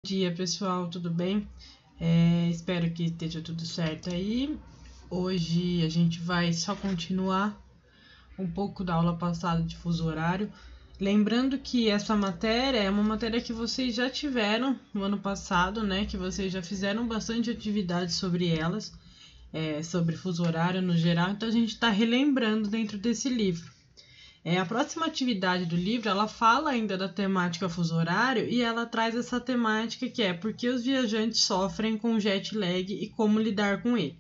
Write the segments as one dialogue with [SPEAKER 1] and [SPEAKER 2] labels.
[SPEAKER 1] Bom dia, pessoal, tudo bem? Espero que esteja tudo certo aí. Hoje a gente vai só continuar um pouco da aula passada de fuso horário. Lembrando que essa matéria é uma matéria que vocês já tiveram no ano passado, né? Que vocês já fizeram bastante atividade sobre elas, sobre fuso horário no geral. Então a gente está relembrando dentro desse livro. A próxima atividade do livro, ela fala ainda da temática fuso horário e ela traz essa temática que é por que os viajantes sofrem com jet lag e como lidar com ele.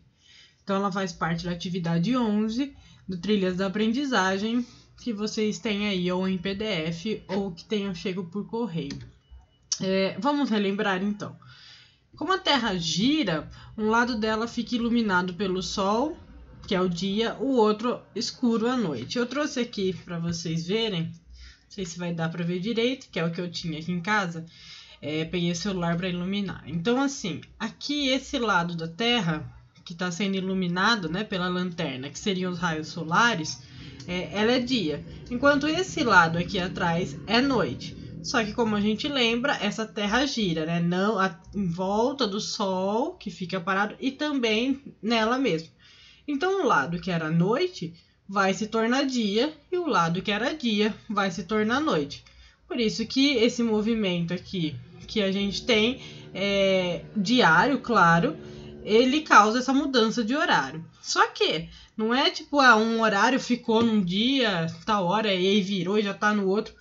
[SPEAKER 1] Então, ela faz parte da atividade 11 do Trilhas da Aprendizagem, que vocês têm aí ou em PDF ou que tenham chego por correio. Vamos relembrar então. Como a Terra gira, um lado dela fica iluminado pelo Sol, que é o dia, o outro escuro à noite. Eu trouxe aqui para vocês verem, não sei se vai dar para ver direito, que é o que eu tinha aqui em casa. Peguei o celular para iluminar. Então, assim, aqui esse lado da Terra, que está sendo iluminado, né, pela lanterna, que seriam os raios solares, ela é dia. Enquanto esse lado aqui atrás é noite. Só que, como a gente lembra, essa Terra gira, né? Não em volta do Sol, que fica parado, e também nela mesma. Então, o lado que era noite vai se tornar dia e o lado que era dia vai se tornar noite. Por isso que esse movimento aqui que a gente tem diário, claro, ele causa essa mudança de horário. Só que não é tipo um horário ficou num dia, tal hora, e aí virou e já tá no outro.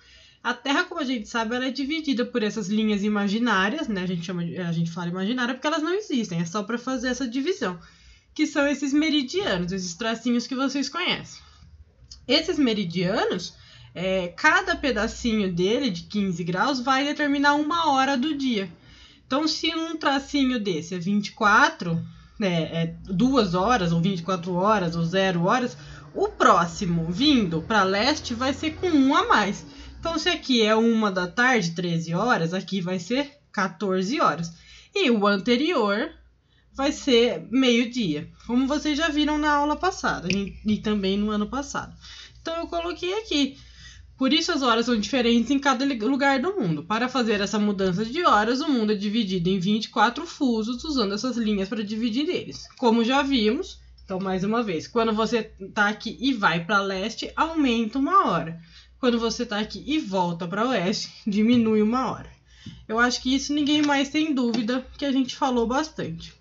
[SPEAKER 1] A Terra, como a gente sabe, ela é dividida por essas linhas imaginárias, né? A gente fala imaginária porque elas não existem, é só para fazer essa divisão. Que são esses meridianos, esses tracinhos que vocês conhecem. Esses meridianos, cada pedacinho dele, de 15 graus, vai determinar uma hora do dia. Então, se um tracinho desse é 24, 2 horas, ou 24 horas, ou 0 horas, o próximo, vindo para leste, vai ser com 1 a mais. Então, se aqui é 1 da tarde, 13 horas, aqui vai ser 14 horas. E o anterior vai ser meio-dia, como vocês já viram na aula passada e também no ano passado. Então, eu coloquei aqui. Por isso, as horas são diferentes em cada lugar do mundo. Para fazer essa mudança de horas, o mundo é dividido em 24 fusos, usando essas linhas para dividir eles. Como já vimos, então, mais uma vez, quando você está aqui e vai para leste, aumenta 1 hora. Quando você está aqui e volta para oeste, diminui 1 hora. Eu acho que isso ninguém mais tem dúvida, que a gente falou bastante.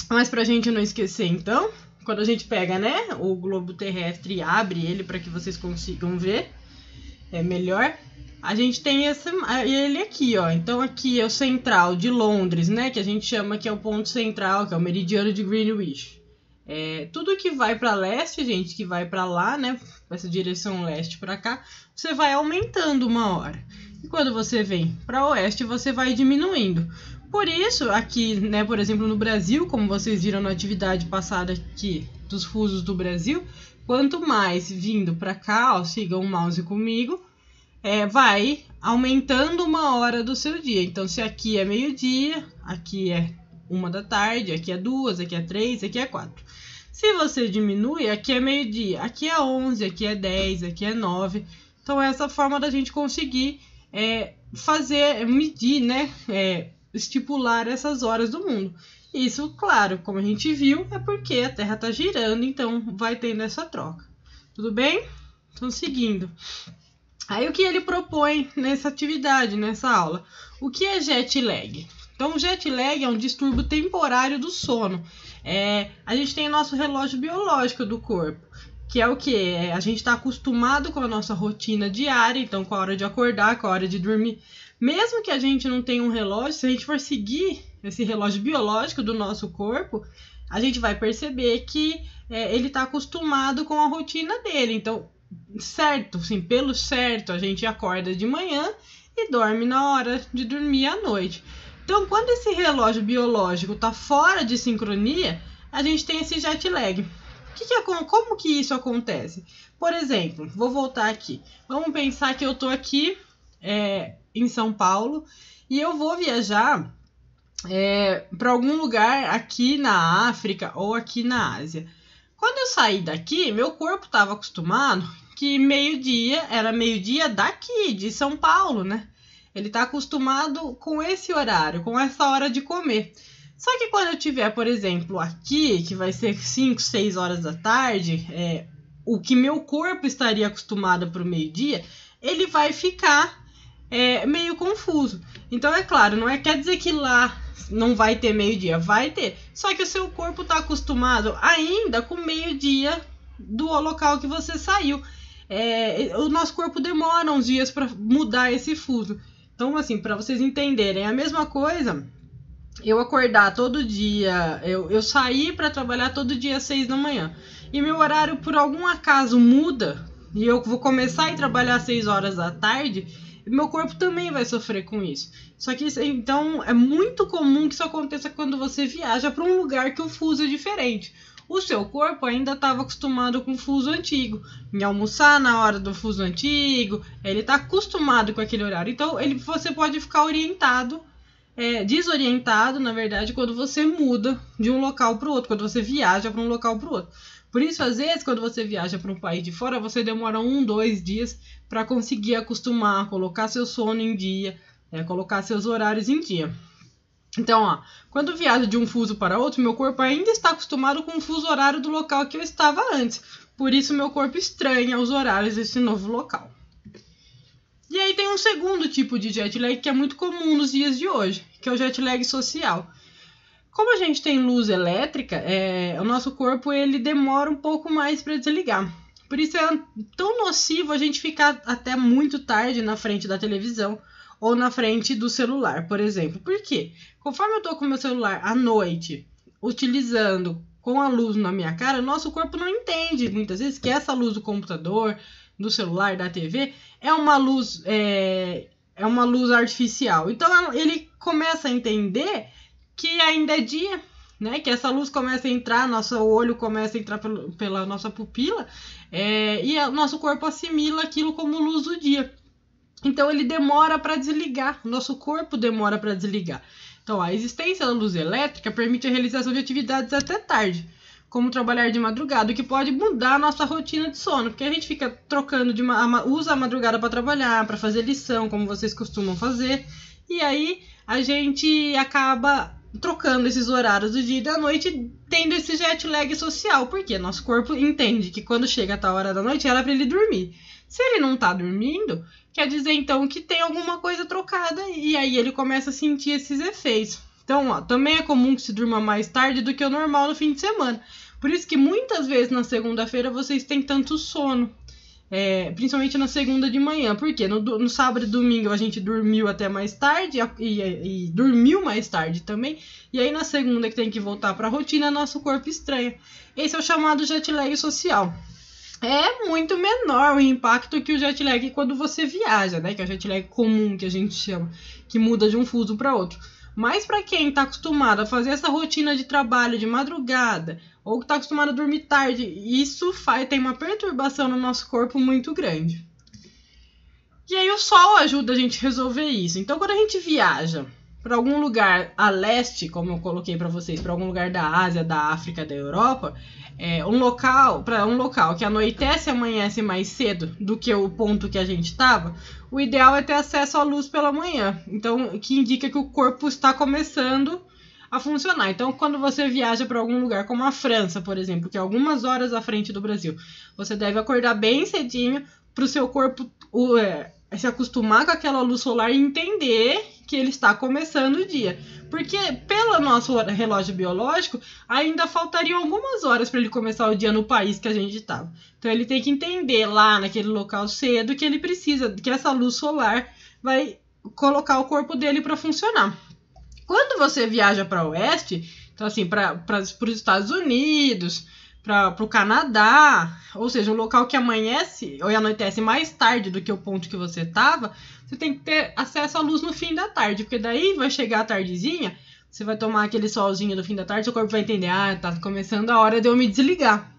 [SPEAKER 1] Mas pra gente não esquecer, então, quando a gente pega, né, o globo terrestre e abre ele para que vocês consigam ver melhor, a gente tem ele aqui, ó. Então aqui é o central de Londres, né, que a gente chama que é o ponto central, que é o meridiano de Greenwich. Tudo que vai para leste, gente, que vai para lá, né, essa direção leste para cá, você vai aumentando 1 hora. E quando você vem para oeste, você vai diminuindo. Por isso, aqui, né, por exemplo, no Brasil, como vocês viram na atividade passada aqui dos fusos do Brasil, quanto mais vindo para cá, ó, sigam o mouse comigo, vai aumentando 1 hora do seu dia. Então, se aqui é meio-dia, aqui é 1 da tarde, aqui é 2, aqui é 3, aqui é 4. Se você diminui, aqui é meio-dia, aqui é 11, aqui é 10, aqui é 9. Então, é essa forma da gente conseguir medir, né, estipular essas horas do mundo. Isso, claro, como a gente viu, é porque a Terra está girando, então vai tendo essa troca. Tudo bem? Então, seguindo. Aí, o que ele propõe nessa atividade, nessa aula? O que é jet lag? Então, o jet lag é um distúrbio temporário do sono. A gente tem o nosso relógio biológico do corpo, que é o que? A gente está acostumado com a nossa rotina diária, então com a hora de acordar, com a hora de dormir. Mesmo que a gente não tenha um relógio, se a gente for seguir esse relógio biológico do nosso corpo, a gente vai perceber que ele está acostumado com a rotina dele. Então, certo, sim, pelo certo, a gente acorda de manhã e dorme na hora de dormir à noite. Então, quando esse relógio biológico está fora de sincronia, a gente tem esse jet lag. Como que isso acontece? Por exemplo, vou voltar aqui. Vamos pensar que eu estou aqui em São Paulo e eu vou viajar para algum lugar aqui na África ou aqui na Ásia. Quando eu saí daqui, meu corpo estava acostumado que meio-dia era meio-dia daqui, de São Paulo, né? Ele está acostumado com esse horário, com essa hora de comer. Só que quando eu tiver, por exemplo, aqui, que vai ser 5, 6 horas da tarde, o que meu corpo estaria acostumado para o meio-dia, ele vai ficar meio confuso. Então, é claro, não quer dizer que lá não vai ter meio-dia, vai ter. Só que o seu corpo está acostumado ainda com meio-dia do local que você saiu. O nosso corpo demora uns dias para mudar esse fuso. Então, assim, para vocês entenderem, é a mesma coisa eu acordar todo dia, eu sair para trabalhar todo dia às 6 da manhã. E meu horário, por algum acaso, muda, e eu vou começar a trabalhar às 6 horas da tarde, meu corpo também vai sofrer com isso. Só que, então, é muito comum que isso aconteça quando você viaja para um lugar que o fuso é diferente. O seu corpo ainda estava acostumado com o fuso antigo, em almoçar na hora do fuso antigo, ele está acostumado com aquele horário. Então, você pode ficar desorientado, na verdade, quando você muda de um local para o outro, quando você viaja para um local para o outro. Por isso, às vezes, quando você viaja para um país de fora, você demora 1, 2 dias para conseguir acostumar, colocar seu sono em dia, colocar seus horários em dia. Então, quando viajo de um fuso para outro, meu corpo ainda está acostumado com o fuso horário do local que eu estava antes. Por isso, meu corpo estranha os horários desse novo local. E aí tem um segundo tipo de jet lag que é muito comum nos dias de hoje, que é o jet lag social. Como a gente tem luz elétrica, o nosso corpo ele demora um pouco mais para desligar. Por isso é tão nocivo a gente ficar até muito tarde na frente da televisão ou na frente do celular, por exemplo. Por quê? Conforme eu estou com o meu celular à noite, utilizando com a luz na minha cara, o nosso corpo não entende muitas vezes que essa luz do computador, do celular, da TV, é uma luz artificial. Então ele começa a entender que ainda é dia, né? Que essa luz começa a entrar, nosso olho começa a entrar pela nossa pupila, e o nosso corpo assimila aquilo como luz do dia. Então ele demora para desligar, o nosso corpo demora para desligar. Então a existência da luz elétrica permite a realização de atividades até tarde, como trabalhar de madrugada, o que pode mudar a nossa rotina de sono, porque a gente fica trocando, usa a madrugada para trabalhar, para fazer lição, como vocês costumam fazer, e aí a gente acaba trocando esses horários do dia e da noite, tendo esse jet lag social, porque nosso corpo entende que quando chega a tal hora da noite era para ele dormir. Se ele não está dormindo, quer dizer então que tem alguma coisa trocada, e aí ele começa a sentir esses efeitos. Então, também é comum que se durma mais tarde do que o normal no fim de semana. Por isso que muitas vezes na segunda-feira vocês têm tanto sono, principalmente na segunda de manhã. Porque no sábado e domingo a gente dormiu até mais tarde e dormiu mais tarde também. E aí na segunda que tem que voltar para a rotina, nosso corpo estranha. Esse é o chamado jet lag social. É muito menor o impacto que o jet lag quando você viaja, né? Que é o jet lag comum que a gente chama, que muda de um fuso para outro. Mas para quem está acostumado a fazer essa rotina de trabalho de madrugada, ou que está acostumado a dormir tarde, isso tem uma perturbação no nosso corpo muito grande. E aí o sol ajuda a gente a resolver isso. Então quando a gente viaja para algum lugar a leste, como eu coloquei para vocês, para algum lugar da Ásia, da África, da Europa, um local que anoitece e amanhece mais cedo do que o ponto que a gente estava, o ideal é ter acesso à luz pela manhã. Então, que indica que o corpo está começando a funcionar. Então, quando você viaja para algum lugar como a França, por exemplo, que é algumas horas à frente do Brasil, você deve acordar bem cedinho para o seu corpo se acostumar com aquela luz solar e entender que ele está começando o dia. Porque pelo nosso relógio biológico, ainda faltariam algumas horas para ele começar o dia no país que a gente estava. Então ele tem que entender lá naquele local cedo que ele precisa, que essa luz solar vai colocar o corpo dele para funcionar. Quando você viaja para o oeste, então assim, para os Estados Unidos, para o Canadá, ou seja, um local que amanhece ou anoitece mais tarde do que o ponto que você estava, você tem que ter acesso à luz no fim da tarde, porque daí vai chegar a tardezinha, você vai tomar aquele solzinho do fim da tarde, seu corpo vai entender, tá começando a hora de eu me desligar.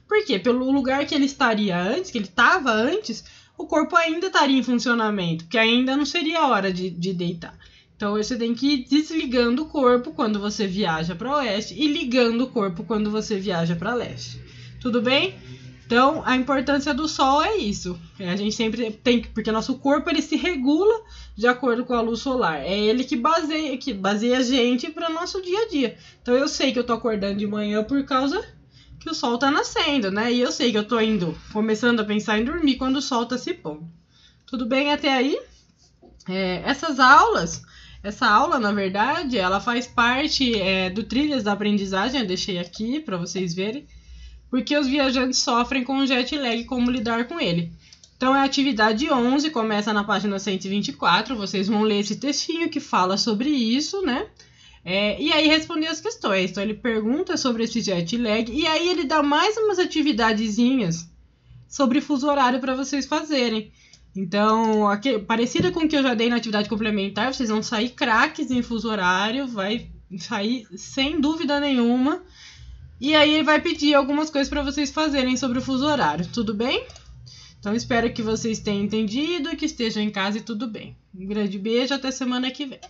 [SPEAKER 1] Por quê? Pelo lugar que ele estaria antes, que ele estava antes, o corpo ainda estaria em funcionamento, porque ainda não seria a hora de deitar. Então, você tem que ir desligando o corpo quando você viaja para o oeste e ligando o corpo quando você viaja para leste. Tudo bem? Então, a importância do sol é isso. A gente sempre tem que, porque nosso corpo ele se regula de acordo com a luz solar. É ele que baseia a gente para o nosso dia a dia. Então, eu sei que eu tô acordando de manhã por causa que o sol tá nascendo, né? E eu sei que eu tô começando a pensar em dormir quando o sol tá se pondo. Tudo bem até aí? Essa aula, na verdade, ela faz parte do Trilhas da Aprendizagem. Eu deixei aqui para vocês verem. Porque os viajantes sofrem com o jet lag, como lidar com ele. Então, é a atividade 11, começa na página 124, vocês vão ler esse textinho que fala sobre isso, né? E aí responder as questões. Então, ele pergunta sobre esse jet lag, e aí ele dá mais umas atividadezinhas sobre fuso horário para vocês fazerem. Então, parecida com o que eu já dei na atividade complementar, vocês vão sair craques em fuso horário, vai sair sem dúvida nenhuma. E aí ele vai pedir algumas coisas para vocês fazerem sobre o fuso horário, tudo bem? Então espero que vocês tenham entendido, que estejam em casa e tudo bem. Um grande beijo, até semana que vem.